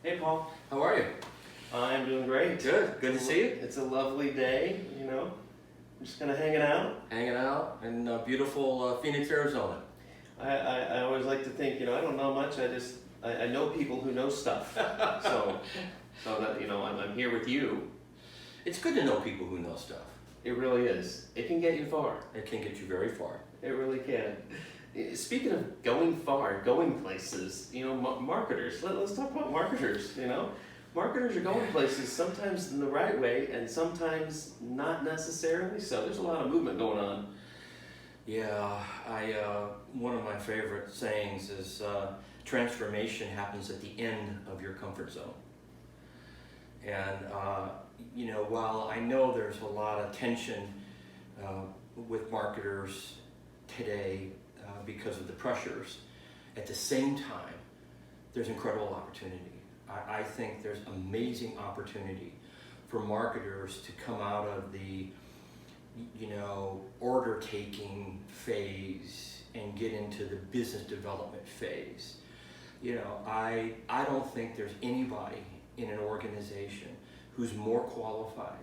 Hey Paul, How are you? I'm doing great. Good to see you. It's a lovely day, I'm just kind of hanging out. Hanging out in beautiful Phoenix, Arizona. I always like to think, I don't know much, I know people who know stuff. So that, I'm here with you. It's good to know people who know stuff. It really is. It can get you far. It can get you very far. It really can. Speaking of going far, going places, marketers, let's talk about marketers, Marketers are going places sometimes in the right way and sometimes not necessarily so. There's a lot of movement going on. Yeah, one of my favorite sayings is transformation happens at the end of your comfort zone. And, while I know there's a lot of tension with marketers today because of the pressures, at the same time, there's incredible opportunity. I think there's amazing opportunity for marketers to come out of the, order taking phase and get into the business development phase. I don't think there's anybody in an organization who's more qualified,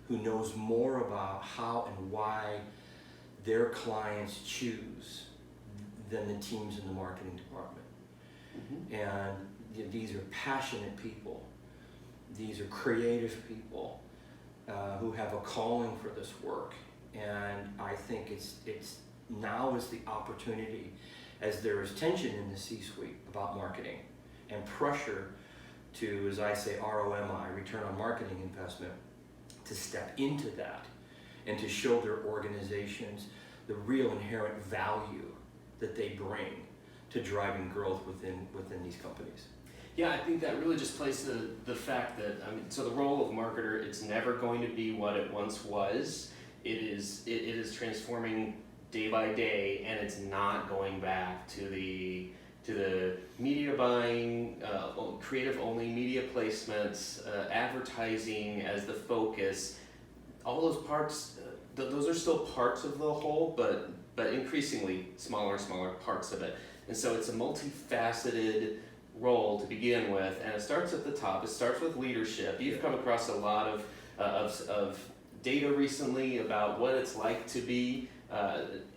who knows more about how and why their clients choose than the teams in the marketing department. Mm-hmm. And these are passionate people. These are creative people who have a calling for this work. And I think it's now is the opportunity, as there is tension in the C-suite about marketing and pressure to, as I say, ROMI, return on marketing investment, to step into that and to show their organizations the real inherent value that they bring to driving growth within these companies. Yeah, I think that really just plays the fact that, so the role of marketer, it's never going to be what it once was. It is transforming day by day, and it's not going back to the media buying, creative only media placements, advertising as the focus. All those parts, those are still parts of the whole, but increasingly smaller and smaller parts of it. And so it's a multifaceted role to begin with, and it starts at the top. It starts with leadership. You've come across a lot of data recently about what it's like to be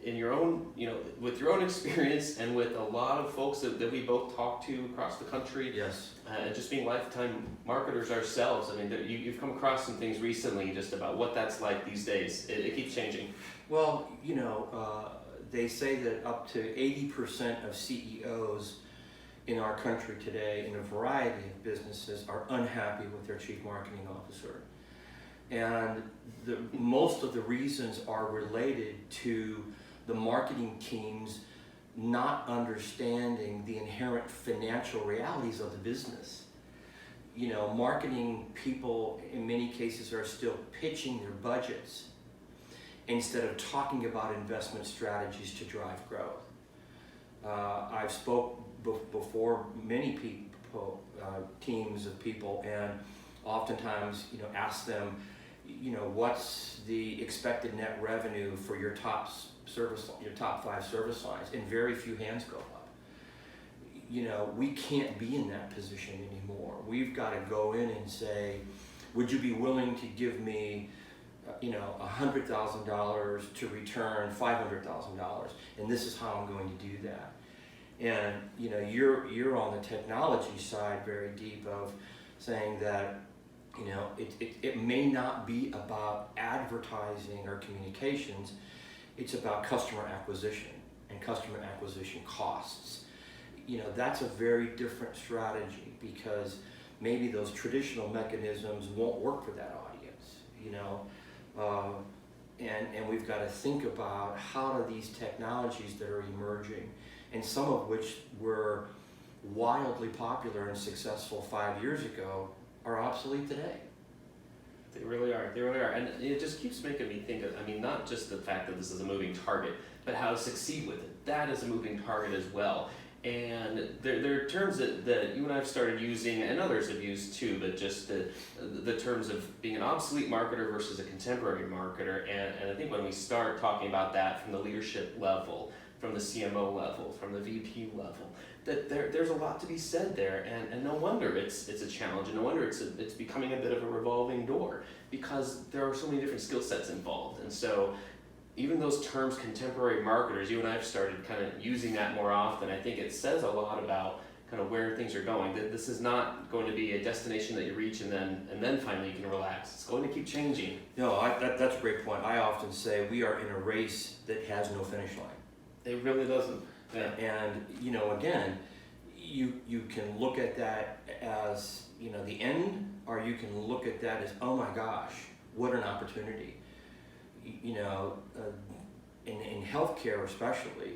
in your own, with your own experience and with a lot of folks that we both talk to across the country. Yes. And just being lifetime marketers ourselves. You've come across some things recently just about what that's like these days. It keeps changing. Well, they say that up to 80% of CEOs in our country today in a variety of businesses are unhappy with their chief marketing officer. And most of the reasons are related to the marketing teams not understanding the inherent financial realities of the business. Marketing people in many cases are still pitching their budgets instead of talking about investment strategies to drive growth. I've spoke before many people, teams of people, and oftentimes, ask them, what's the expected net revenue for your top 5 service lines, and very few hands go up. We can't be in that position anymore. We've got to go in and say, would you be willing to give me $100,000 to return $500,000, and this is how I'm going to do that. And you're on the technology side very deep of saying that it may not be about advertising or communications, it's about customer acquisition and customer acquisition costs. That's a very different strategy because maybe those traditional mechanisms won't work for that audience, and we've got to think about how do these technologies that are emerging, and some of which were wildly popular and successful 5 years ago, are obsolete today. They really are. And it just keeps making me think of, not just the fact that this is a moving target, but how to succeed with it. That is a moving target as well. And there are terms that you and I have started using, and others have used too, but just the terms of being an obsolete marketer versus a contemporary marketer. And I think when we start talking about that from the leadership level, from the CMO level, from the VP level, that there's a lot to be said there, and no wonder it's a challenge, and no wonder it's becoming a bit of a revolving door, because there are so many different skill sets involved. And so even those terms, contemporary marketers, you and I have started kind of using that more often. I think it says a lot about kind of where things are going. That this is not going to be a destination that you reach and then finally you can relax. It's going to keep changing. No, that's a great point. I often say we are in a race that has no finish line. It really doesn't. Yeah. And again, you can look at that as the end, or you can look at that as, oh my gosh, what an opportunity. In healthcare especially,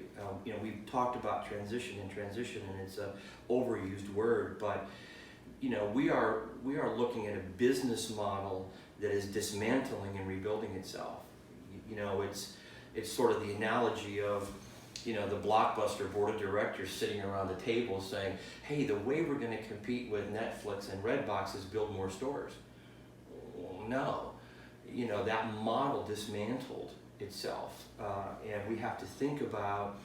we've talked about transition, and it's a overused word, but we are looking at a business model that is dismantling and rebuilding itself. It's sort of the analogy of the Blockbuster board of directors sitting around the table saying, hey, the way we're going to compete with Netflix and Redbox is build more stores. Well, no. That model dismantled itself, and we have to think about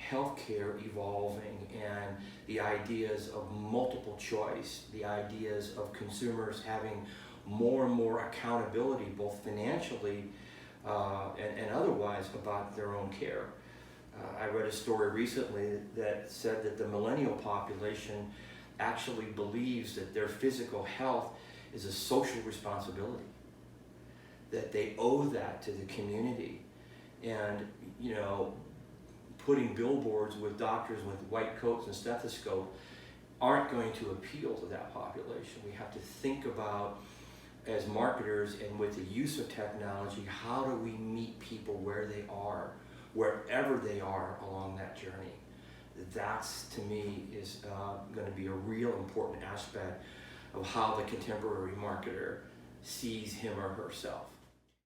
healthcare evolving and the ideas of multiple choice, the ideas of consumers having more and more accountability, both financially and otherwise, about their own care. I read a story recently that said that the millennial population actually believes that their physical health is a social responsibility, that they owe that to the community. And putting billboards with doctors with white coats and stethoscopes aren't going to appeal to that population. We have to think about, as marketers and with the use of technology, how do we meet people where they are, wherever they are along that journey. That's, to me, is going to be a real important aspect of how the contemporary marketer sees him or herself.